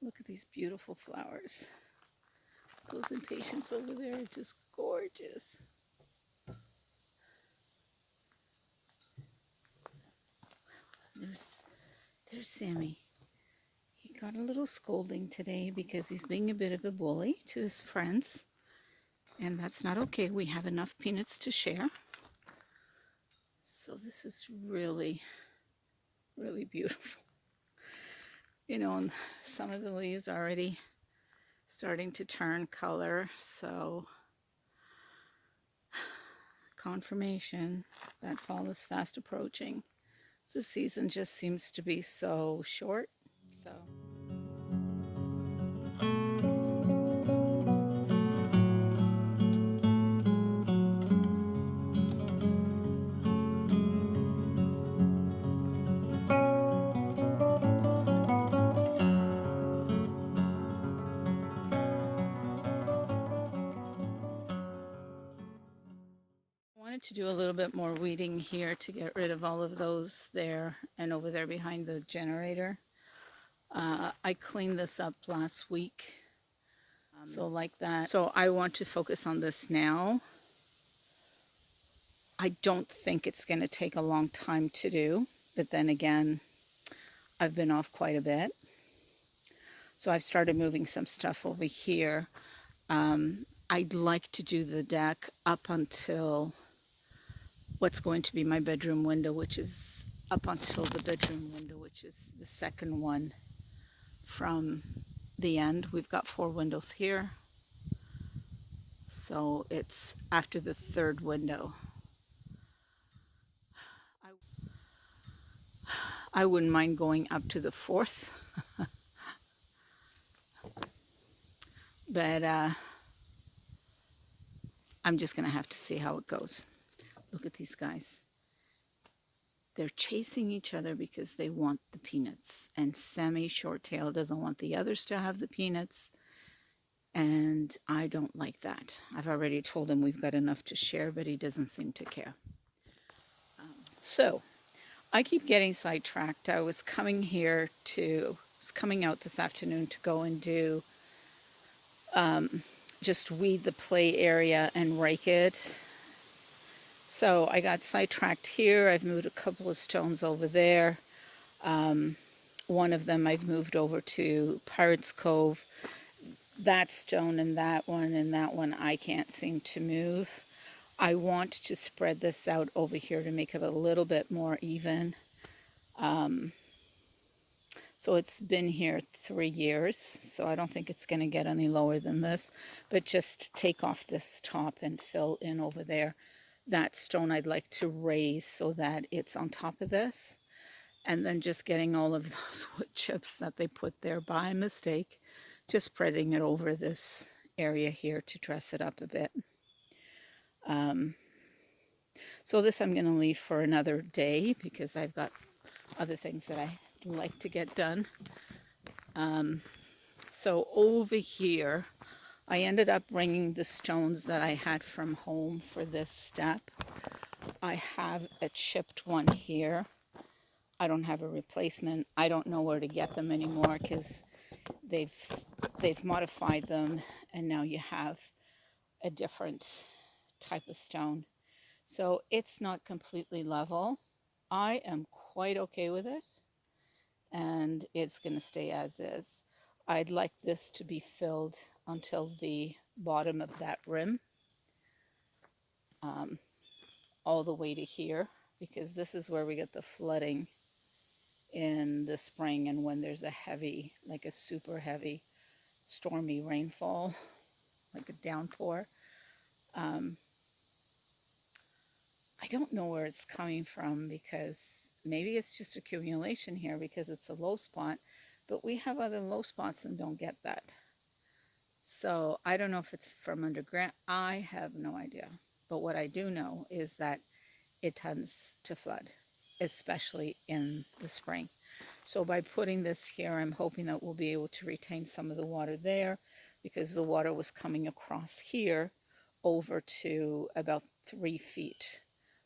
Look at these beautiful flowers. Those impatiens over there are just gorgeous. There's Sammy. He got a little scolding today because he's being a bit of a bully to his friends. And that's not okay. We have enough peanuts to share. So this is really, really beautiful. You know, and some of the leaves are already starting to turn color. So confirmation that fall is fast approaching. The season just seems to be so short. So. I wanted to do a little bit more weeding here to get rid of all of those there and over there behind the generator. I cleaned this up last week, so like that. So I want to focus on this now. I don't think it's going to take a long time to do, but then again, I've been off quite a bit. So I've started moving some stuff over here. I'd like to do the deck up until what's going to be my bedroom window, which is up until the bedroom window, which is the second one from the end. We've got 4 windows here, so it's after the third window. I wouldn't mind going up to the 4th, but I'm just gonna have to see how it goes. Look at these guys. They're chasing each other because they want the peanuts, and Sammy Shorttail doesn't want the others to have the peanuts, and I don't like that. I've already told him we've got enough to share, but he doesn't seem to care. So I keep getting sidetracked. I was coming out this afternoon to go and do just weed the play area and rake it. So I got sidetracked here. I've moved a couple of stones over there. One of them I've moved over to Pirates Cove. That stone and that one I can't seem to move. I want to spread this out over here to make it a little bit more even. So it's been here 3 years, so I don't think it's going to get any lower than this. But just take off this top and fill in over there. That stone I'd like to raise so that it's on top of this. And then just getting all of those wood chips that they put there by mistake, just spreading it over this area here to dress it up a bit. So this I'm going to leave for another day because I've got other things that I like to get done. So over here, I ended up bringing the stones that I had from home for this step. I have a chipped one here. I don't have a replacement. I don't know where to get them anymore because they've modified them, and now you have a different type of stone. So it's not completely level. I am quite okay with it, and it's going to stay as is. I'd like this to be filled until the bottom of that rim, all the way to here, because this is where we get the flooding in the spring and when there's a heavy, like a super heavy, stormy rainfall, like a downpour. I don't know where it's coming from because maybe it's just accumulation here because it's a low spot, but we have other low spots and don't get that. So I don't know if it's from underground. I have no idea. But what I do know is that it tends to flood, especially in the spring. So by putting this here, I'm hoping that we'll be able to retain some of the water there because the water was coming across here over to about 3 feet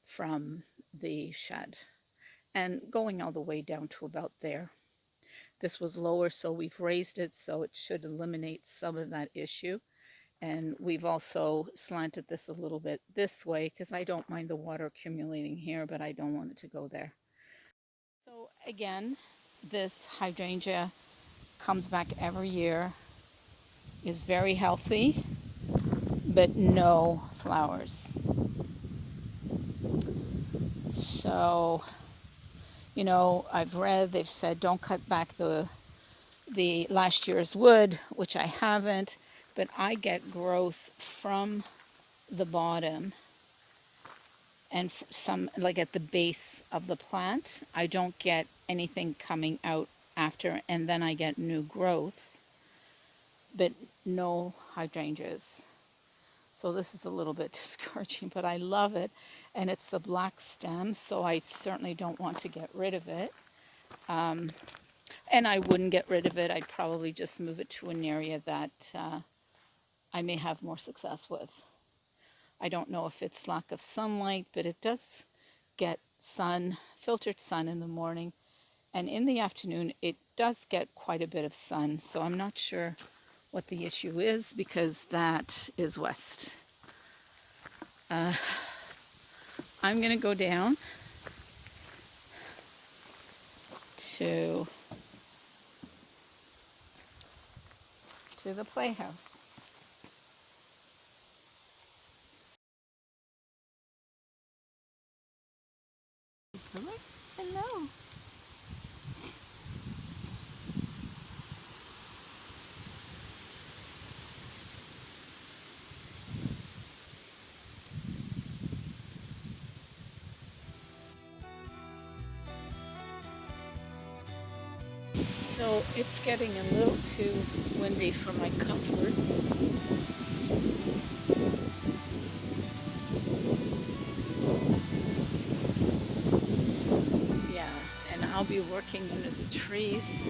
from the shed and going all the way down to about there. This was lower, so we've raised it, so it should eliminate some of that issue. And we've also slanted this a little bit this way because I don't mind the water accumulating here, but I don't want it to go there. So again, this hydrangea comes back every year, is very healthy, but no flowers. So, you know, I've read, they've said don't cut back the last year's wood, which I haven't, but I get growth from the bottom and some, like at the base of the plant. I don't get anything coming out after, and then I get new growth, but no hydrangeas. So this is a little bit discouraging, but I love it. And it's a black stem, so I certainly don't want to get rid of it. And I wouldn't get rid of it. I'd probably just move it to an area that I may have more success with. I don't know if it's lack of sunlight, but it does get sun, filtered sun in the morning. And in the afternoon, it does get quite a bit of sun. So I'm not sure what the issue is because that is west. I'm going to go down to the playhouse. Hello. So it's getting a little too windy for my comfort. Yeah, and I'll be working under the trees.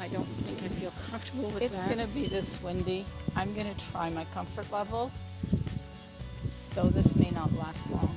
I don't think I feel comfortable with that. It's going to be this windy. I'm going to try my comfort level. So this may not last long.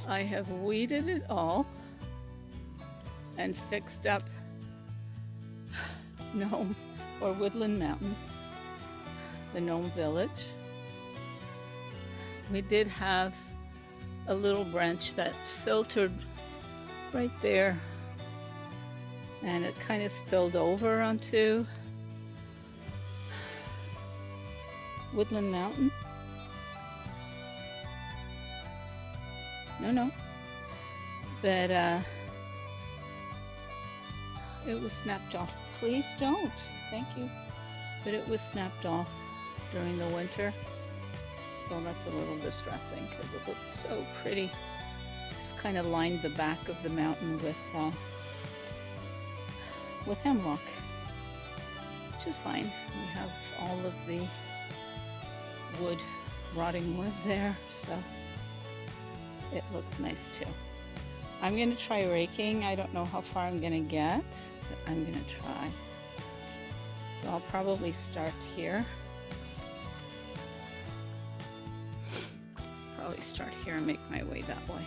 I have weeded it all and fixed up Gnome or Woodland Mountain, the Gnome Village. We did have a little branch that filtered right there, and it kind of spilled over onto Woodland Mountain. No. But it was snapped off. Please don't. Thank you. But it was snapped off during the winter. So that's a little distressing because it looked so pretty. Just kind of lined the back of the mountain with hemlock, which is fine. We have all of the wood, rotting wood there, so it looks nice too. I'm gonna try raking. I don't know how far I'm gonna get, but I'm gonna try. So I'll probably start here. Probably start here and make my way that way.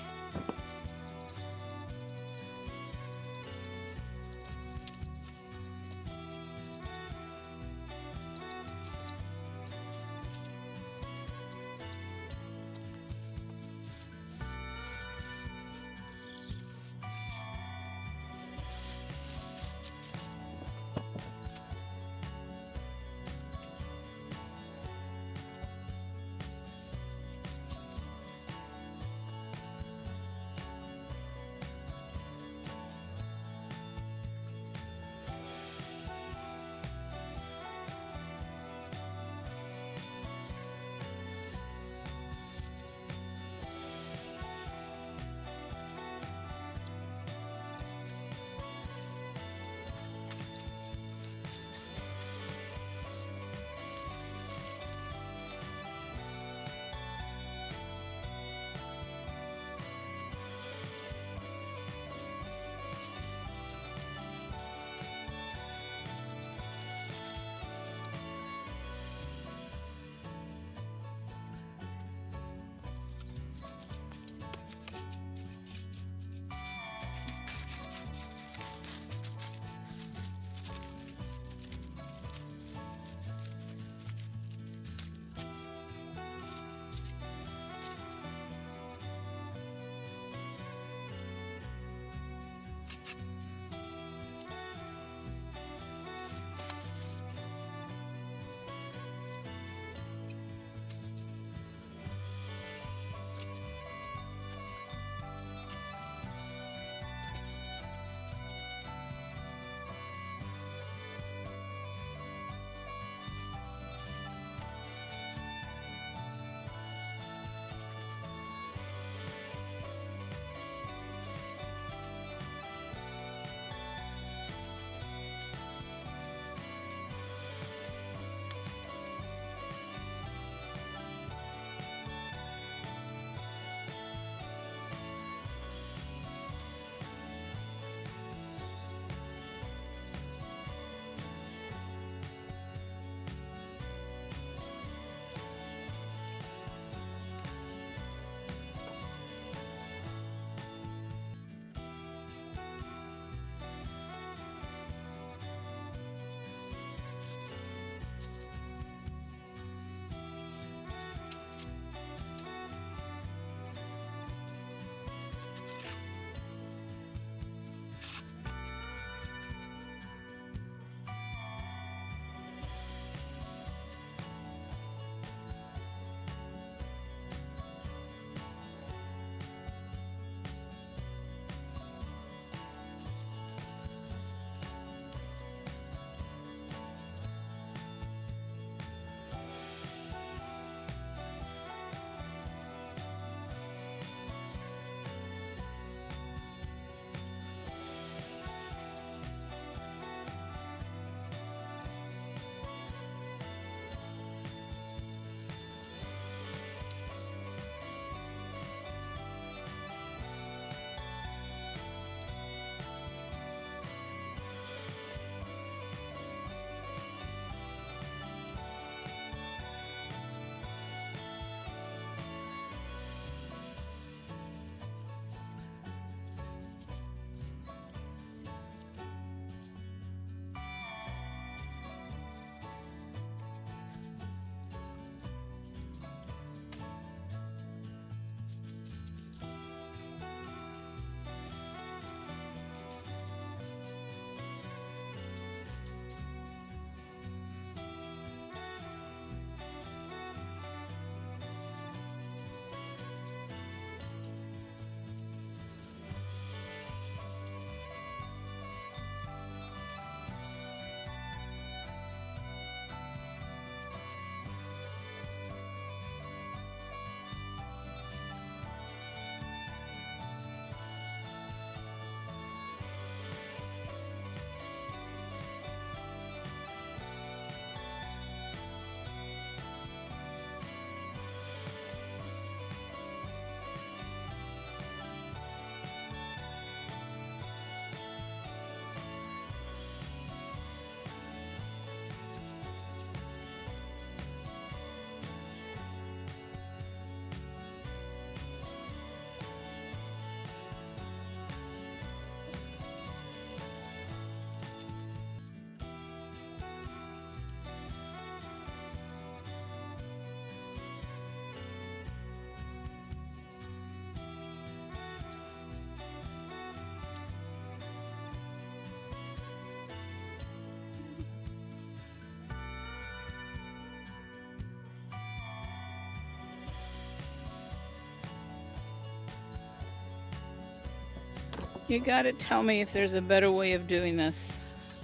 You gotta tell me if there's a better way of doing this.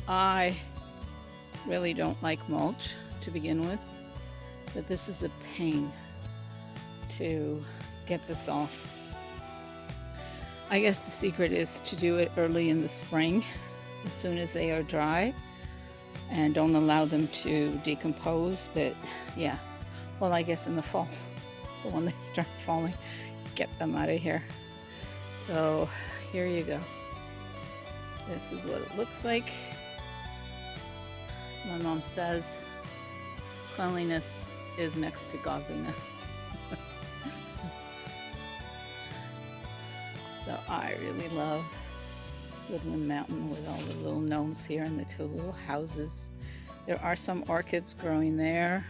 I really don't like mulch to begin with, but this is a pain to get this off. I guess the secret is to do it early in the spring, as soon as they are dry, and don't allow them to decompose. But yeah, well, I guess in the fall. So when they start falling, get them out of here. So here you go. This is what it looks like. As my mom says, cleanliness is next to godliness. So I really love Woodland Mountain with all the little gnomes here and the two little houses. There are some orchids growing there.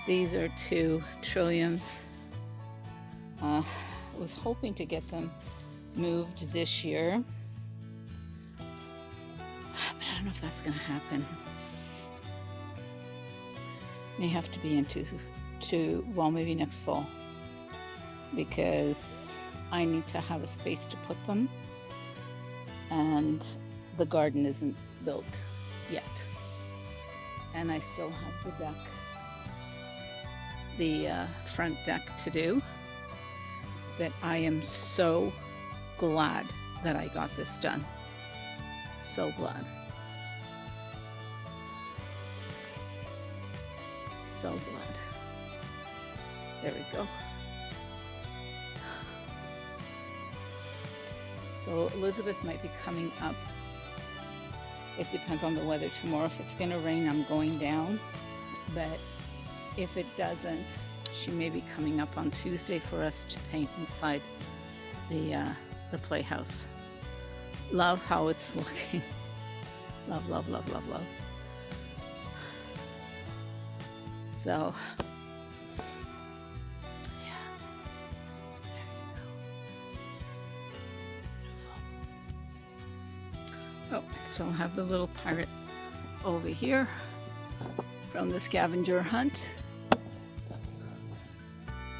These are 2 trilliums. I was hoping to get them moved this year, but I don't know if that's going to happen. May have to be into well, maybe next fall, because I need to have a space to put them, and the garden isn't built yet, and I still have the front deck to do. But I am so glad that I got this done. So glad. So glad. There we go. So Elizabeth might be coming up. It depends on the weather tomorrow. If it's going to rain, I'm going down. But if it doesn't, she may be coming up on Tuesday for us to paint inside the playhouse. Love how it's looking. Love, love, love, love, love. So, yeah. Oh, I still have the little pirate over here from the scavenger hunt.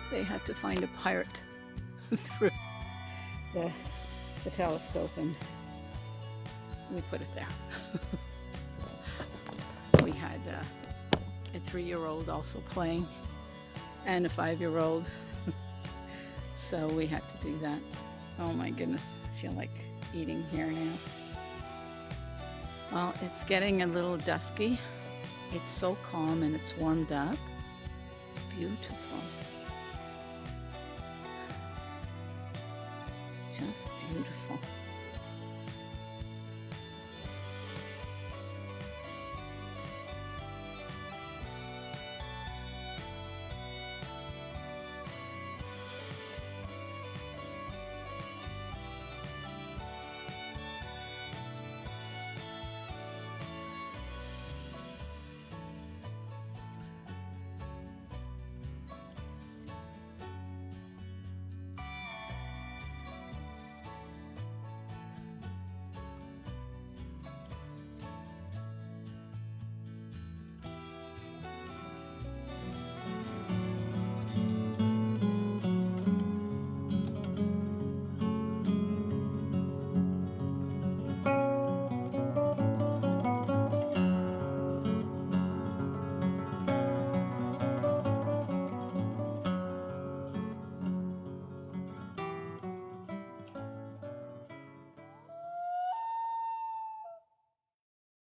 They had to find a pirate through the telescope, and we put it there. We had a 3-year-old also playing, and a 5-year-old. So we had to do that. Oh my goodness, I feel like eating here now. Well, it's getting a little dusky. It's so calm and it's warmed up. It's beautiful. Just beautiful.